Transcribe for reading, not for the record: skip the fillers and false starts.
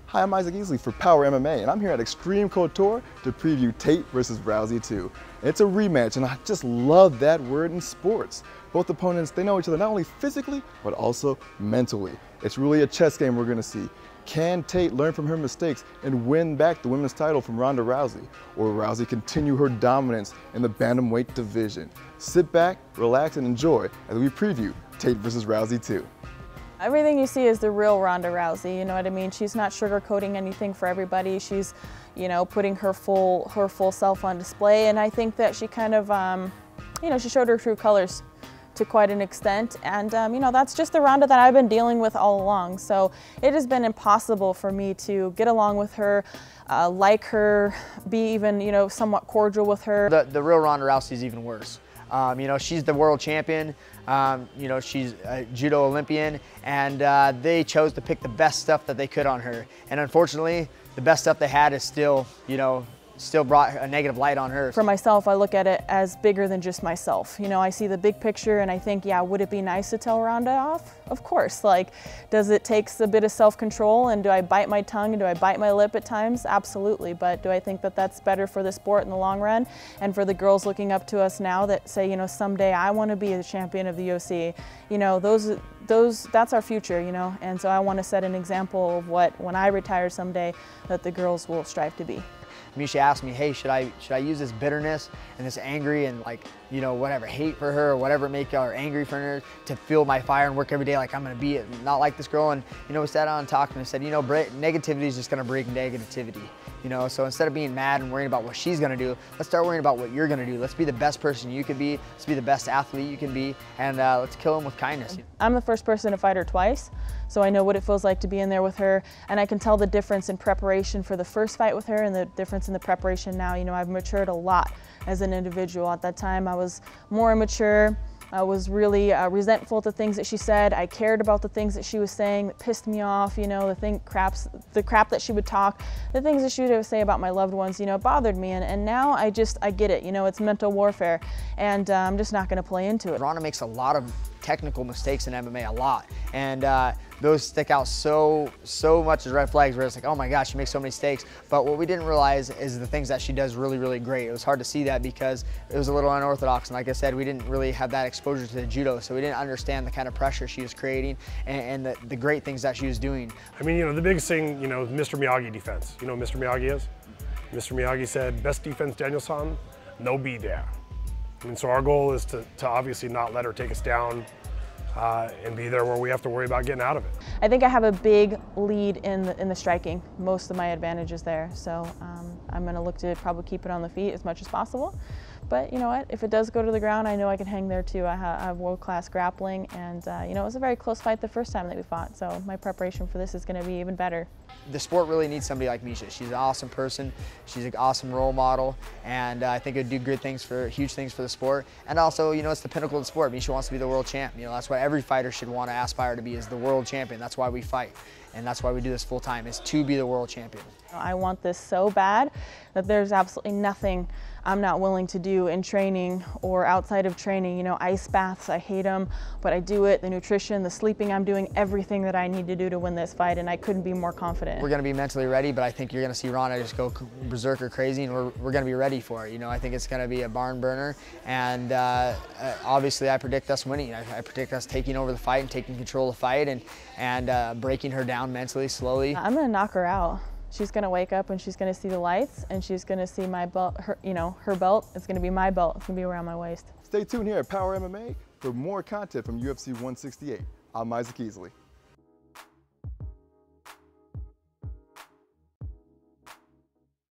Hi, I'm Isaac Easley for Power MMA, and I'm here at Extreme Couture to preview Tate versus Rousey 2. It's a rematch, and I just love that word in sports. Both opponents, they know each other not only physically, but also mentally. It's really a chess game we're gonna see. Can Tate learn from her mistakes and win back the women's title from Ronda Rousey? Or will Rousey continue her dominance in the bantamweight division? Sit back, relax, and enjoy as we preview Tate versus Rousey 2. Everything you see is the real Ronda Rousey, you know what I mean? She's not sugarcoating anything for everybody. She's, you know, putting her full self on display, and I think that she kind of, you know, she showed her true colors to quite an extent, and you know, that's just the Ronda that I've been dealing with all along. So it has been impossible for me to get along with her, like her, be even, you know, somewhat cordial with her. The real Ronda Rousey is even worse. You know, she's the world champion, you know, she's a judo Olympian, and they chose to pick the best stuff that they could on her. And unfortunately, the best stuff they had is still, you know, still brought a negative light on her. For myself, I look at it as bigger than just myself. You know, I see the big picture and I think, yeah, would it be nice to tell Ronda off? Of course. Like, does it take a bit of self-control, and do I bite my tongue and do I bite my lip at times? Absolutely. But do I think that that's better for the sport in the long run? And for the girls looking up to us now that say, you know, someday I want to be the champion of the UFC, you know, that's our future, you know, and so I want to set an example of what, when I retire someday, that the girls will strive to be. Miesha asked me, hey, should I use this bitterness and this angry and, like, you know, whatever, hate for her or whatever, make her angry for her to fuel my fire and work every day like I'm going to be not like this girl? And, you know, we sat down and talked, and I said, you know, negativity is just going to break negativity, you know, so instead of being mad and worrying about what she's going to do, let's start worrying about what you're going to do. Let's be the best person you can be, let's be the best athlete you can be, and let's kill them with kindness. I'm the first person to fight her twice, so I know what it feels like to be in there with her, and I can tell the difference in preparation for the first fight with her and the difference in the preparation now. You know, I've matured a lot as an individual. At that time, I was more immature. I was really resentful to things that she said. I cared about the things that she was saying that pissed me off, you know, the crap that she would talk, the things that she would say about my loved ones, you know, it bothered me. And now I get it, you know, it's mental warfare, and I'm just not gonna play into it. Ronda makes a lot of technical mistakes in MMA, a lot, and those stick out so much as red flags, where it's like, oh my gosh, she makes so many mistakes. But what we didn't realize is the things that she does really great. It was hard to see that because it was a little unorthodox, and like I said, we didn't really have that exposure to the judo, so we didn't understand the kind of pressure she was creating and the great things that she was doing. I mean, you know, the biggest thing, you know, Mr. Miyagi defense. You know what Mr. Miyagi is? Mr. Miyagi said, best defense, Daniel-san, no be there. And so our goal is to obviously not let her take us down and be there where we have to worry about getting out of it. I think I have a big lead in the striking. Most of my advantage is there, so I'm going to look to probably keep it on the feet as much as possible. But you know what, if it does go to the ground, I know I can hang there too. I have world-class grappling, and you know, it was a very close fight the first time that we fought, so my preparation for this is going to be even better. The sport really needs somebody like Miesha. She's an awesome person, she's an awesome role model, and I think it would do good things huge things for the sport. And also, you know, it's the pinnacle of the sport. Miesha wants to be the world champ. You know, that's what every fighter should want to aspire to be, is the world champion. That's why we fight, and that's why we do this full time, is to be the world champion. I want this so bad that there's absolutely nothing I'm not willing to do in training or outside of training. You know, ice baths, I hate them, but I do it. The nutrition, the sleeping, I'm doing everything that I need to do to win this fight, and I couldn't be more confident. We're going to be mentally ready, but I think you're going to see Ronda just go berserker crazy, and we're going to be ready for it. You know, I think it's going to be a barn burner, and obviously I predict us winning. I predict us taking over the fight and taking control of the fight, and breaking her down mentally, slowly. I'm going to knock her out. She's going to wake up and she's going to see the lights, and she's going to see my belt, you know, her belt. It's going to be my belt. It's going to be around my waist. Stay tuned here at Power MMA for more content from UFC 168. I'm Isaac Easley.